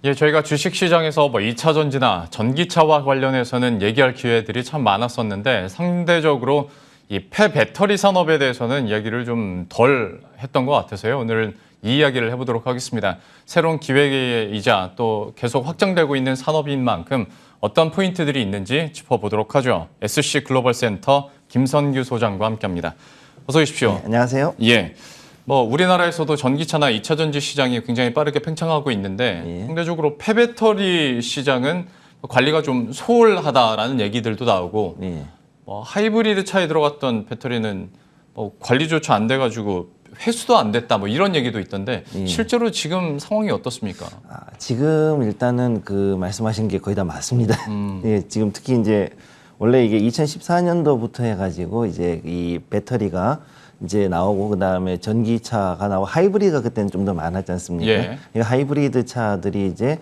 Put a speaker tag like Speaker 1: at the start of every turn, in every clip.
Speaker 1: 예, 저희가 주식시장에서 2차 전지나 전기차와 관련해서는 얘기할 기회들이 참 많았었는데 상대적으로 이 폐배터리 산업에 대해서는 이야기를 좀 덜 했던 것 같아서요. 오늘 이 이야기를 해보도록 하겠습니다. 새로운 기회이자 또 계속 확장되고 있는 산업인 만큼 어떤 포인트들이 있는지 짚어보도록 하죠. SC 글로벌 센터 김선규 소장과 함께합니다. 어서 오십시오.
Speaker 2: 네, 안녕하세요.
Speaker 1: 예. 우리나라에서도 전기차나 2차 전지 시장이 굉장히 빠르게 팽창하고 있는데
Speaker 2: 예.
Speaker 1: 상대적으로 폐배터리 시장은 관리가 좀 소홀하다라는 얘기들도 나오고
Speaker 2: 예.
Speaker 1: 하이브리드 차에 들어갔던 배터리는 관리조차 안 돼가지고 회수도 안 됐다 이런 얘기도 있던데
Speaker 2: 예.
Speaker 1: 실제로 지금 상황이 어떻습니까?
Speaker 2: 지금 일단은 그 말씀하신 게 거의 다 맞습니다. 예, 지금 특히 이제 원래 이게 2014년도부터 해가지고 이제 이 배터리가 이제 나오고 그다음에 전기차가 나오고 하이브리드가 그때는 좀 더 많았지 않습니까?
Speaker 1: 예.
Speaker 2: 이 하이브리드 차들이 이제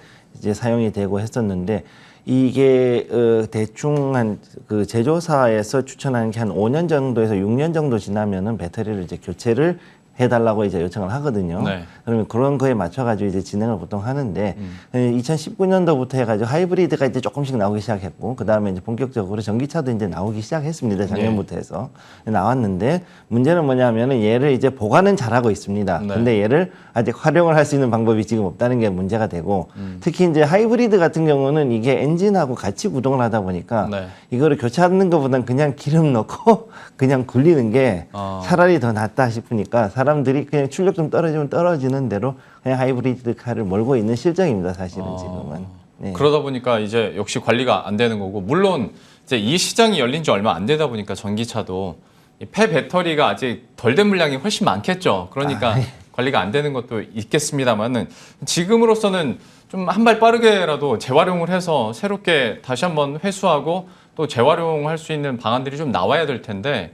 Speaker 2: 사용이 되고 했었는데 이게 대충 한 그 제조사에서 추천하는 게 한 5년 정도에서 6년 정도 지나면은 배터리를 이제 교체를 해달라고 이제 요청을 하거든요.
Speaker 1: 네.
Speaker 2: 그러면 그런 거에 맞춰가지고 이제 진행을 보통 하는데 2019년도부터 해가지고 하이브리드가 이제 조금씩 나오기 시작했고 그 다음에 이제 본격적으로 전기차도 이제 나오기 시작했습니다. 작년부터 해서 나왔는데 문제는 뭐냐면은 얘를 이제 보관은 잘하고 있습니다.
Speaker 1: 네.
Speaker 2: 근데 얘를 아직 활용을 할 수 있는 방법이 지금 없다는 게 문제가 되고 특히 이제 하이브리드 같은 경우는 이게 엔진하고 같이 구동을 하다 보니까
Speaker 1: 네.
Speaker 2: 이거를 교체하는 것보다는 그냥 기름 넣고 그냥 굴리는 게 차라리 더 낫다 싶으니까 사람들이 그냥 출력 좀 떨어지면 떨어지는 대로 그냥 하이브리드 카를 몰고 있는 실정입니다. 사실은 지금은. 네.
Speaker 1: 그러다 보니까 이제 역시 관리가 안 되는 거고 물론 이제 이 시장이 열린 지 얼마 안 되다 보니까 전기차도 이 폐배터리가 아직 덜 된 물량이 훨씬 많겠죠. 그러니까 관리가 안 되는 것도 있겠습니다만은 지금으로서는 좀 한 발 빠르게라도 재활용을 해서 새롭게 다시 한번 회수하고 또 재활용할 수 있는 방안들이 좀 나와야 될 텐데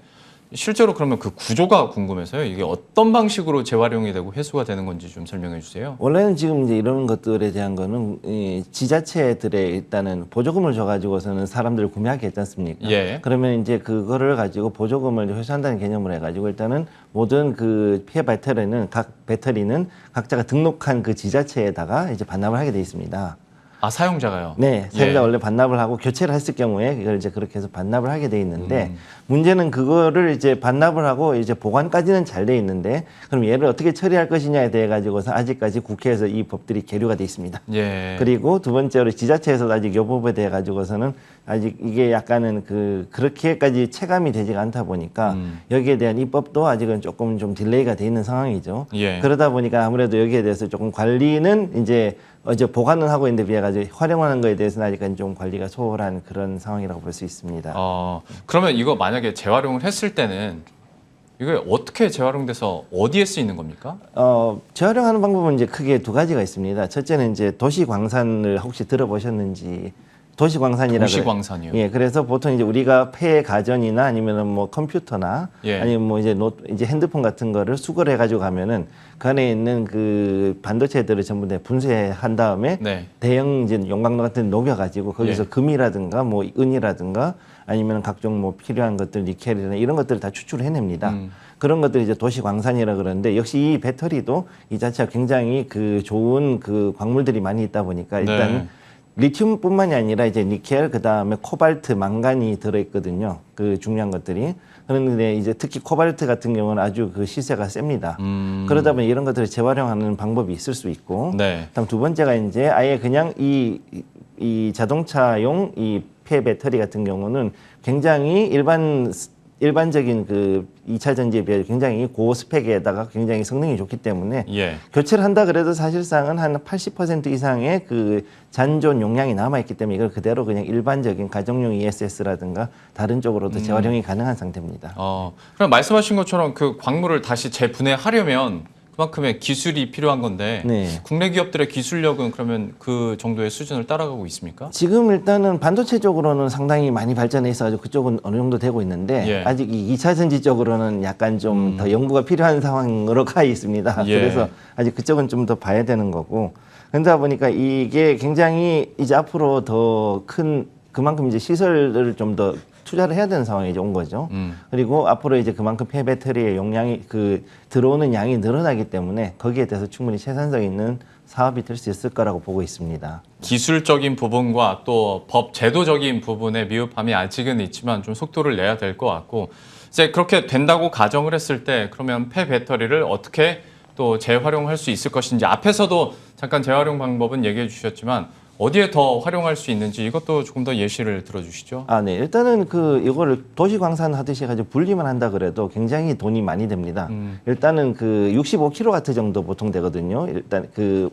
Speaker 1: 실제로 그러면 그 구조가 궁금해서요. 이게 어떤 방식으로 재활용이 되고 회수가 되는 건지 좀 설명해 주세요.
Speaker 2: 원래는 지금 이제 이런 것들에 대한 거는 이 지자체들에 일단은 보조금을 줘가지고서는 사람들을 구매하게 했지 않습니까?
Speaker 1: 예.
Speaker 2: 그러면 이제 그거를 가지고 보조금을 회수한다는 개념으로 해가지고 일단은 모든 그 폐 배터리는 각 배터리는 각자가 등록한 그 지자체에다가 이제 반납을 하게 돼 있습니다.
Speaker 1: 아, 사용자가요?
Speaker 2: 네, 사용자
Speaker 1: 예.
Speaker 2: 원래 반납을 하고 교체를 했을 경우에 이걸 이제 그렇게 해서 반납을 하게 돼 있는데 문제는 그거를 이제 반납을 하고 이제 보관까지는 잘 돼 있는데 그럼 얘를 어떻게 처리할 것이냐에 대해 가지고서 아직까지 국회에서 이 법들이 계류가 돼 있습니다.
Speaker 1: 예.
Speaker 2: 그리고 두 번째로 지자체에서도 아직 이 법에 대해 가지고서는 아직 이게 약간은 그렇게까지 체감이 되지가 않다 보니까 여기에 대한 입법도 아직은 조금 좀 딜레이가 돼 있는 상황이죠.
Speaker 1: 예.
Speaker 2: 그러다 보니까 아무래도 여기에 대해서 조금 관리는 이제 보관은 하고 있는데 비해 가지고 활용하는 거에 대해서는 아직까지 좀 관리가 소홀한 그런 상황이라고 볼 수 있습니다.
Speaker 1: 그러면 이거 만약에 재활용을 했을 때는 이게 어떻게 재활용돼서 어디에 쓰이는 겁니까?
Speaker 2: 재활용하는 방법은 이제 크게 두 가지가 있습니다. 첫째는 이제 도시광산을 혹시 들어보셨는지 도시광산이라고
Speaker 1: 도시광산이요.
Speaker 2: 예, 그래서 보통 이제 우리가 폐 가전이나 아니면은 뭐 컴퓨터나
Speaker 1: 예.
Speaker 2: 아니면 뭐 이제 핸드폰 같은 거를 수거를 해가지고 가면은 그 안에 있는 그 반도체들을 전부 다 분쇄한 다음에
Speaker 1: 네.
Speaker 2: 대형 이제 용광로 같은 데 녹여가지고 거기서
Speaker 1: 예.
Speaker 2: 금이라든가 뭐 은이라든가 아니면 각종 뭐 필요한 것들 니켈이나 이런 것들을 다 추출을 해냅니다. 그런 것들이 이제 도시광산이라 그러는데 역시 이 배터리도 이 자체가 굉장히 그 좋은 그 광물들이 많이 있다 보니까 일단
Speaker 1: 네.
Speaker 2: 리튬뿐만이 아니라 이제 니켈, 그 다음에 코발트, 망간이 들어있거든요. 그 중요한 것들이. 그런데 이제 특히 코발트 같은 경우는 아주 그 시세가 셉니다. 그러다 보니 이런 것들을 재활용하는 방법이 있을 수 있고.
Speaker 1: 네.
Speaker 2: 다음 두 번째가 이제 아예 그냥 이 자동차용 이 폐 배터리 같은 경우는 굉장히 일반적인 그 2차 전지에 비해 굉장히 고스펙에다가 굉장히 성능이 좋기 때문에
Speaker 1: 예.
Speaker 2: 교체를 한다 그래도 사실상은 한 80% 이상의 그 잔존 용량이 남아있기 때문에 이걸 그대로 그냥 일반적인 가정용 ESS라든가 다른 쪽으로도 재활용이 가능한 상태입니다.
Speaker 1: 그럼 말씀하신 것처럼 그 광물을 다시 재분해하려면 그만큼의 기술이 필요한 건데
Speaker 2: 네.
Speaker 1: 국내 기업들의 기술력은 그러면 그 정도의 수준을 따라가고 있습니까?
Speaker 2: 지금 일단은 반도체 쪽으로는 상당히 많이 발전해 있어가지고 그쪽은 어느 정도 되고 있는데
Speaker 1: 예.
Speaker 2: 아직 이 2차 전지 쪽으로는 약간 좀 더 연구가 필요한 상황으로 가 있습니다.
Speaker 1: 예.
Speaker 2: 그래서 아직 그쪽은 좀 더 봐야 되는 거고 그러다 보니까 이게 굉장히 이제 앞으로 더 큰 그만큼 이제 시설을 좀 더 투자를 해야 되는 상황이 이제 온 거죠. 그리고 앞으로 이제 그만큼 폐배터리의 용량이 들어오는 양이 늘어나기 때문에 거기에 대해서 충분히 생산성 있는 사업이 될 수 있을 거라고 보고 있습니다.
Speaker 1: 기술적인 부분과 또 법 제도적인 부분의 미흡함이 아직은 있지만 좀 속도를 내야 될 것 같고 이제 그렇게 된다고 가정을 했을 때 그러면 폐배터리를 어떻게 또 재활용할 수 있을 것인지 앞에서도 잠깐 재활용 방법은 얘기해 주셨지만 어디에 더 활용할 수 있는지 이것도 조금 더 예시를 들어주시죠.
Speaker 2: 네. 일단은 이거를 도시광산 하듯이 가지고 분리만 한다 그래도 굉장히 돈이 많이 됩니다. 일단은 65kW 정도 보통 되거든요. 일단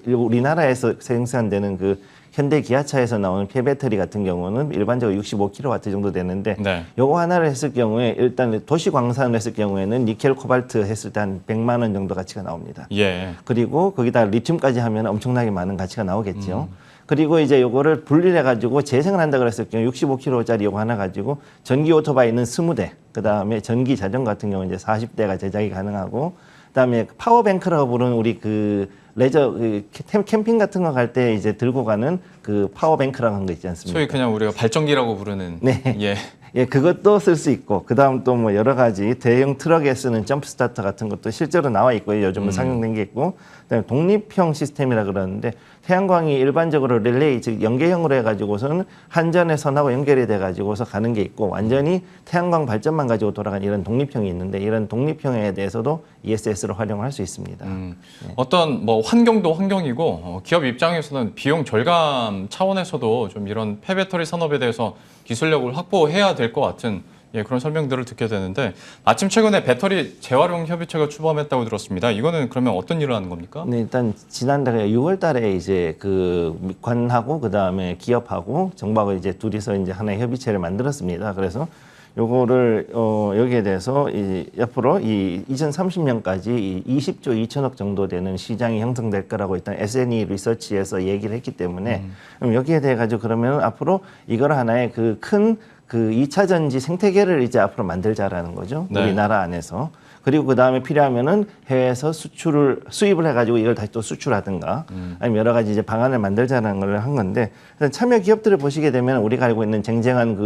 Speaker 2: 우리나라에서 생산되는 현대 기아차에서 나오는 폐배터리 같은 경우는 일반적으로 65kW 정도 되는데
Speaker 1: 네.
Speaker 2: 요거 하나를 했을 경우에 일단 도시광산을 했을 경우에는 니켈, 코발트 했을 때 한 100만 원 정도 가치가 나옵니다.
Speaker 1: 예.
Speaker 2: 그리고 거기다 리튬까지 하면 엄청나게 많은 가치가 나오겠죠. 그리고 이제 요거를 분리해 가지고 재생을 한다 그랬을 경우 65kg짜리 요거 하나 가지고 전기 오토바이는 20대, 그다음에 전기 자전거 같은 경우 이제 40대가 제작이 가능하고 그다음에 파워뱅크라고 부르는 우리 레저 캠핑 같은 거 갈 때 이제 들고 가는 파워뱅크라고 하는 거 있지 않습니까?
Speaker 1: 소위 그냥 우리가 발전기라고 부르는
Speaker 2: 네.
Speaker 1: 예.
Speaker 2: 예, 그것도 쓸 수 있고, 그 다음 또 뭐 여러 가지 대형 트럭에 쓰는 점프 스타터 같은 것도 실제로 나와 있고요. 요즘은 상용된 게 있고, 그다음에 독립형 시스템이라 그러는데 태양광이 일반적으로 릴레이, 즉 연계형으로 해가지고서는 한전의 선하고 연결이 돼가지고서 가는 게 있고, 완전히 태양광 발전만 가지고 돌아가는 이런 독립형이 있는데 이런 독립형에 대해서도 ESS를 활용할 수 있습니다.
Speaker 1: 어떤 뭐 환경도 환경이고 기업 입장에서는 비용 절감 차원에서도 좀 이런 폐배터리 산업에 대해서 기술력을 확보해야 될 것 같은 그런 설명들을 듣게 되는데 마침 최근에 배터리 재활용 협의체가 출범했다고 들었습니다. 이거는 그러면 어떤 일을 하는 겁니까?
Speaker 2: 네, 일단 지난달에 6월달에 이제 관하고 그 다음에 기업하고 정부하고 이제 둘이서 이제 하나의 협의체를 만들었습니다. 그래서 요거를 여기에 대해서 앞으로 2030년까지 20조 2천억 정도 되는 시장이 형성될 거라고 일단 SNE 리서치에서 얘기를 했기 때문에 그럼 여기에 대해 가지고 그러면 앞으로 이걸 하나의 큰 2차 전지 생태계를 이제 앞으로 만들자라는 거죠.
Speaker 1: 네.
Speaker 2: 우리나라 안에서. 그리고 그 다음에 필요하면은 해외에서 수입을 해가지고 이걸 다시 또 수출하든가 아니면 여러 가지 이제 방안을 만들자라는 걸 한 건데 참여 기업들을 보시게 되면 우리가 알고 있는 쟁쟁한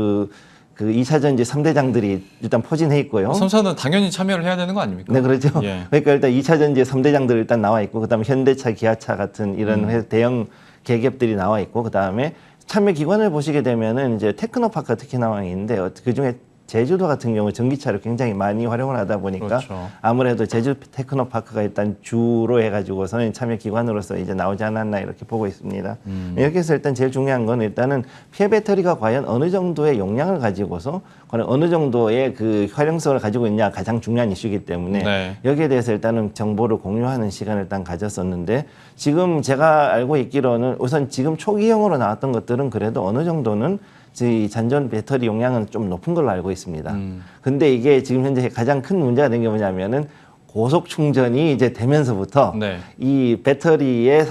Speaker 2: 2차 전지 3대장들이 일단 포진해 있고요.
Speaker 1: 선사는 당연히 참여를 해야 되는 거 아닙니까?
Speaker 2: 네, 그렇죠.
Speaker 1: 예.
Speaker 2: 그러니까 일단 2차 전지 3대장들 일단 나와 있고, 그다음에 현대차, 기아차 같은 이런 대형 계기업들이 나와 있고, 그다음에 참여 기관을 보시게 되면은 이제 테크노파크가 특히 나와 있는데 그 중에 제주도 같은 경우 전기차를 굉장히 많이 활용을 하다 보니까
Speaker 1: 그렇죠.
Speaker 2: 아무래도 제주 테크노파크가 일단 주로 해가지고서는 참여 기관으로서 이제 나오지 않았나 이렇게 보고 있습니다. 여기서 일단 제일 중요한 건 일단은 폐배터리가 과연 어느 정도의 용량을 가지고서 어느 정도의 활용성을 가지고 있냐 가장 중요한 이슈이기 때문에
Speaker 1: 네.
Speaker 2: 여기에 대해서 일단은 정보를 공유하는 시간을 일단 가졌었는데 지금 제가 알고 있기로는 우선 지금 초기형으로 나왔던 것들은 그래도 어느 정도는 이 잔전 배터리 용량은 좀 높은 걸로 알고 있습니다. 근데 이게 지금 현재 가장 큰 문제가 된 게 뭐냐면은 고속 충전이 이제 되면서부터
Speaker 1: 네.
Speaker 2: 이 배터리의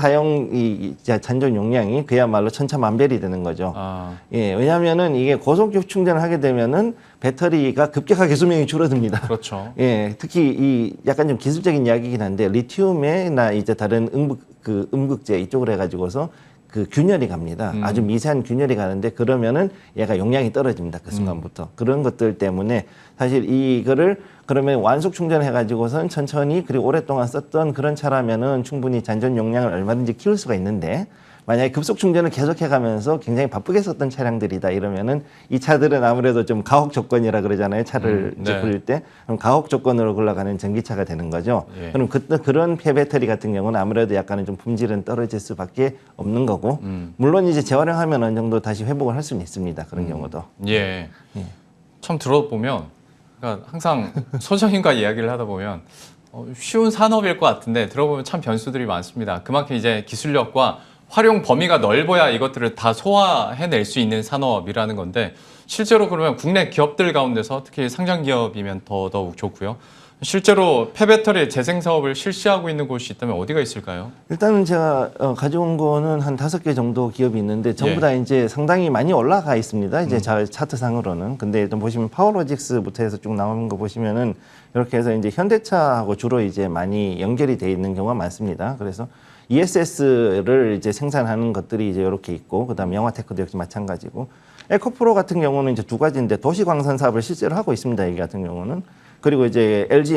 Speaker 2: 잔존 용량이 그야말로 천차만별이 되는 거죠. 예, 왜냐하면은 이게 고속 충전을 하게 되면은 배터리가 급격하게 수명이 줄어듭니다.
Speaker 1: 그렇죠.
Speaker 2: 예, 특히 약간 좀 기술적인 이야기이긴 한데 리튬이나 이제 다른 음극재 이쪽으로 해가지고서 균열이 갑니다. 아주 미세한 균열이 가는데 그러면은 얘가 용량이 떨어집니다. 그 순간부터. 그런 것들 때문에 사실 이거를 그러면 완속 충전해가지고선 천천히 그리고 오랫동안 썼던 그런 차라면은 충분히 잔존 용량을 얼마든지 키울 수가 있는데 만약에 급속 충전을 계속해가면서 굉장히 바쁘게 썼던 차량들이다 이러면은 이 차들은 아무래도 좀 가혹 조건이라 그러잖아요. 차를
Speaker 1: 네.
Speaker 2: 굴릴 때 그럼 가혹 조건으로 굴러가는 전기차가 되는 거죠.
Speaker 1: 예.
Speaker 2: 그럼 그런 폐배터리 같은 경우는 아무래도 약간은 좀 품질은 떨어질 수밖에 없는 거고 물론 이제 재활용하면 어느 정도 다시 회복을 할 수는 있습니다. 그런 경우도.
Speaker 1: 예. 참 들어보면 그러니까 항상 소장님과 이야기를 하다 보면 쉬운 산업일 것 같은데 들어보면 참 변수들이 많습니다. 그만큼 이제 기술력과 활용 범위가 넓어야 이것들을 다 소화해낼 수 있는 산업이라는 건데 실제로 그러면 국내 기업들 가운데서 특히 상장 기업이면 더더욱 좋고요. 실제로 폐배터리 재생 사업을 실시하고 있는 곳이 있다면 어디가 있을까요?
Speaker 2: 일단은 제가 가져온 거는 한 5개 정도 기업이 있는데 전부 다 이제 상당히 많이 올라가 있습니다. 이제 차트상으로는. 근데 일단 보시면 파워로직스부터 해서 쭉 나오는 거 보시면은 이렇게 해서 이제 현대차하고 주로 이제 많이 연결이 돼 있는 경우가 많습니다. 그래서 ESS를 이제 생산하는 것들이 이제 이렇게 있고, 그다음 영화테크도 역시 마찬가지고, 에코프로 같은 경우는 이제 두 가지인데 도시광산 사업을 실제로 하고 있습니다. 이 같은 경우는 그리고 이제 LG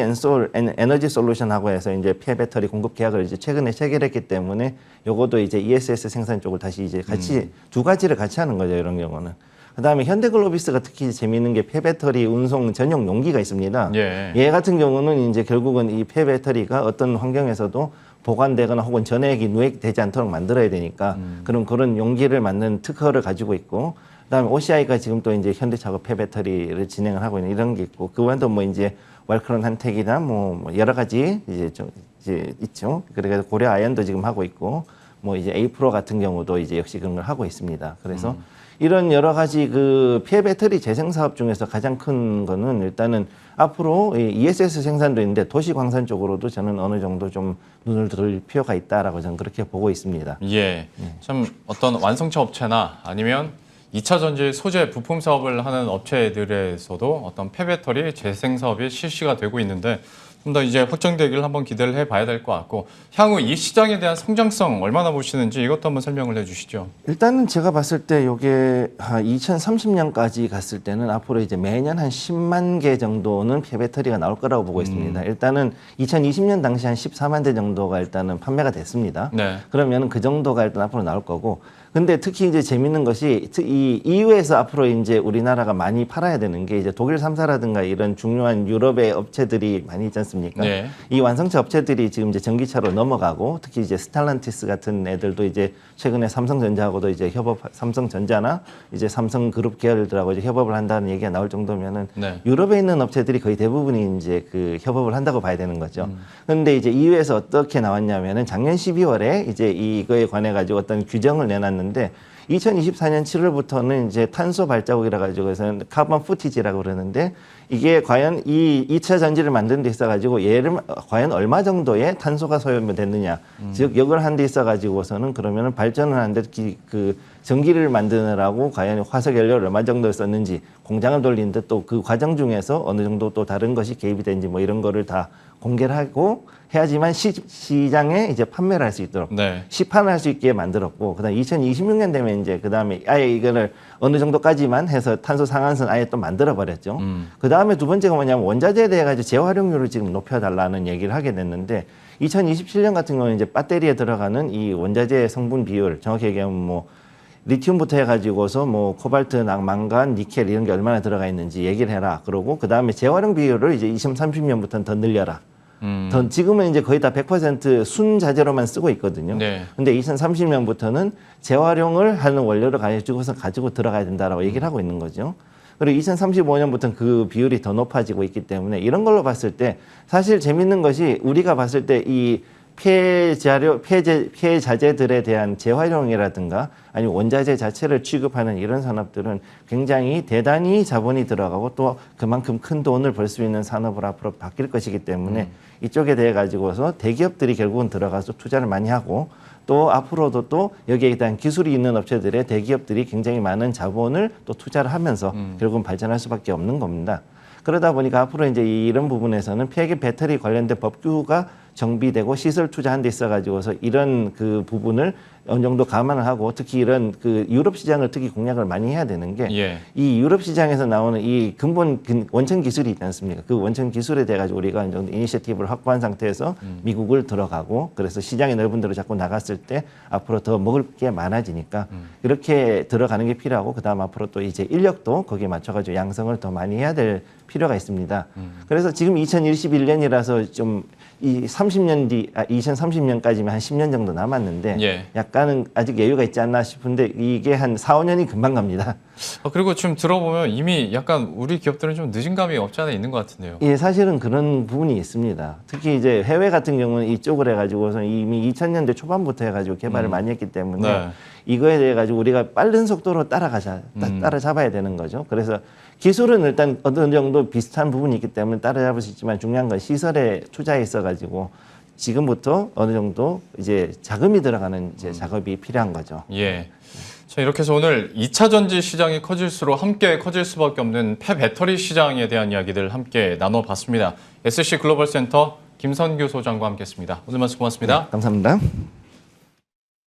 Speaker 2: 에너지 솔루션하고 해서 이제 폐배터리 공급 계약을 이제 최근에 체결했기 때문에 요것도 이제 ESS 생산 쪽을 다시 이제 같이 두 가지를 같이 하는 거죠. 이런 경우는. 그다음에 현대글로비스가 특히 재미있는 게 폐배터리 운송 전용 용기가 있습니다.
Speaker 1: 예.
Speaker 2: 얘 같은 경우는 이제 결국은 이 폐배터리가 어떤 환경에서도 보관되거나 혹은 전액이 누액되지 않도록 만들어야 되니까 그런 용기를 만드는 특허를 가지고 있고, 그다음에 OCI가 지금 또 이제 현대차가 폐배터리를 진행을 하고 있는 이런 게 있고, 그 외에도 뭐 이제 왈크론 한택이나 뭐 여러 가지 이제 있죠. 그래서 고려 아연도 지금 하고 있고, 뭐 이제 에이프로 같은 경우도 이제 역시 그런 걸 하고 있습니다. 그래서 이런 여러 가지 그 폐배터리 재생 사업 중에서 가장 큰 거는 일단은 앞으로 이 ESS 생산도 있는데 도시 광산 쪽으로도 저는 어느 정도 좀 눈을 돌릴 필요가 있다라고 저는 그렇게 보고 있습니다.
Speaker 1: 예. 참 어떤 완성차 업체나 아니면 2차 전지 소재 부품 사업을 하는 업체들에서도 어떤 폐배터리 재생 사업이 실시가 되고 있는데 좀 더 이제 확정되기를 한번 기대를 해봐야 될 것 같고, 향후 이 시장에 대한 성장성 얼마나 보시는지 이것도 한번 설명을 해주시죠.
Speaker 2: 일단은 제가 봤을 때 이게 2030년까지 갔을 때는 앞으로 이제 매년 한 10만 개 정도는 폐배터리가 나올 거라고 보고 있습니다. 일단은 2020년 당시 한 14만 대 정도가 일단은 판매가 됐습니다.
Speaker 1: 네.
Speaker 2: 그러면 그 정도가 일단 앞으로 나올 거고, 근데 특히 이제 재밌는 것이 이 EU에서 앞으로 이제 우리나라가 많이 팔아야 되는 게 이제 독일 3사라든가 이런 중요한 유럽의 업체들이 많이 있지 않습니까?
Speaker 1: 네.
Speaker 2: 이 완성차 업체들이 지금 이제 전기차로 넘어가고, 특히 이제 스탈란티스 같은 애들도 이제 최근에 삼성전자하고도 이제 삼성전자나 이제 삼성그룹 계열들하고 이제 협업을 한다는 얘기가 나올 정도면은
Speaker 1: 네.
Speaker 2: 유럽에 있는 업체들이 거의 대부분이 이제 그 협업을 한다고 봐야 되는 거죠. 그런데 이제 EU에서 어떻게 나왔냐면은 작년 12월에 이제 이거에 관해 가지고 어떤 규정을 내놨는데, 2024년 7월부터는 이제 탄소 발자국이라 가지고 해서 카본 푸티지라고 그러는데, 이게 과연 이 2차 전지를 만드는 데 있어 가지고 얘를 과연 얼마 정도의 탄소가 소요됐느냐, 즉 역을 한 데 있어 가지고서는 그러면은 발전을 하는데 그 전기를 만드느라고 과연 화석 연료를 얼마 정도 썼는지, 공장을 돌리는데 또 그 과정 중에서 어느 정도 또 다른 것이 개입이 되는지 뭐 이런 거를 다 공개를 하고 해야지만 시장에 이제 판매를 할 수 있도록,
Speaker 1: 네.
Speaker 2: 시판을 할 수 있게 만들었고, 그다음 2026년 되면 이제 그다음에 아예 이거를 어느 정도까지만 해서 탄소 상한선 아예 또 만들어 버렸죠. 그다음에 두 번째가 뭐냐면 원자재에 대해 가지고 재활용률을 지금 높여달라는 얘기를 하게 됐는데, 2027년 같은 경우는 이제 배터리에 들어가는 이 원자재 성분 비율, 정확히 얘기하면 뭐 리튬부터 해가지고서 뭐 코발트, 망간, 니켈 이런 게 얼마나 들어가 있는지 얘기를 해라. 그러고 그 다음에 재활용 비율을 이제 2030년부터는 더 늘려라. 지금은 이제 거의 다 100% 순자재로만 쓰고 있거든요.
Speaker 1: 네.
Speaker 2: 근데 2030년부터는 재활용을 하는 원료를 가지고 들어가야 된다라고 얘기를 하고 있는 거죠. 그리고 2035년부터는 그 비율이 더 높아지고 있기 때문에 이런 걸로 봤을 때 사실 재밌는 것이, 우리가 봤을 때 이 폐자재들에 대한 재활용이라든가 아니면 원자재 자체를 취급하는 이런 산업들은 굉장히 대단히 자본이 들어가고 또 그만큼 큰 돈을 벌 수 있는 산업으로 앞으로 바뀔 것이기 때문에 이쪽에 대해 가지고서 대기업들이 결국은 들어가서 투자를 많이 하고, 또 앞으로도 또 여기에 대한 기술이 있는 업체들의 대기업들이 굉장히 많은 자본을 또 투자를 하면서 결국은 발전할 수밖에 없는 겁니다. 그러다 보니까 앞으로 이제 이런 부분에서는 폐기 배터리 관련된 법규가 정비되고 시설 투자한 데 있어 가지고서 이런 그 부분을 어느 정도 감안을 하고, 특히 이런 그 유럽 시장을 특히 공략을 많이 해야 되는 게, 이 유럽 시장에서 나오는 이 근본 원천 기술이 있지 않습니까? 그 원천 기술에 대해 가지고 우리가 어느 정도 이니셔티브를 확보한 상태에서 미국을 들어가고, 그래서 시장이 넓은 데로 자꾸 나갔을 때 앞으로 더 먹을 게 많아지니까 이렇게 들어가는 게 필요하고, 그다음 앞으로 또 이제 인력도 거기에 맞춰 가지고 양성을 더 많이 해야 될 필요가 있습니다. 그래서 지금 2021년이라서 좀 이 30년 뒤, 2030년까지면 한 10년 정도 남았는데 약간은 아직 여유가 있지 않나 싶은데 이게 한 4, 5년이 금방 갑니다.
Speaker 1: 그리고 지금 들어보면 이미 약간 우리 기업들은 좀 늦은 감이 없지 않아 있는 것 같은데요.
Speaker 2: 예, 사실은 그런 부분이 있습니다. 특히 이제 해외 같은 경우는 이쪽을 해가지고서 이미 2000년대 초반부터 해가지고 개발을 많이 했기 때문에 이거에 대해 가지고 우리가 빠른 속도로 따라잡아야 되는 거죠. 그래서 기술은 일단 어느 정도 비슷한 부분이 있기 때문에 따라잡을 수 있지만 중요한 건 시설에 투자해 있어가지고 지금부터 어느 정도 이제 자금이 들어가는 이제 작업이 필요한 거죠.
Speaker 1: 예. 자, 이렇게 해서 오늘 2차 전지 시장이 커질수록 함께 커질 수밖에 없는 폐배터리 시장에 대한 이야기들 함께 나눠봤습니다. SC 글로벌 센터 김선규 소장과 함께했습니다. 오늘 말씀 고맙습니다.
Speaker 2: 네, 감사합니다.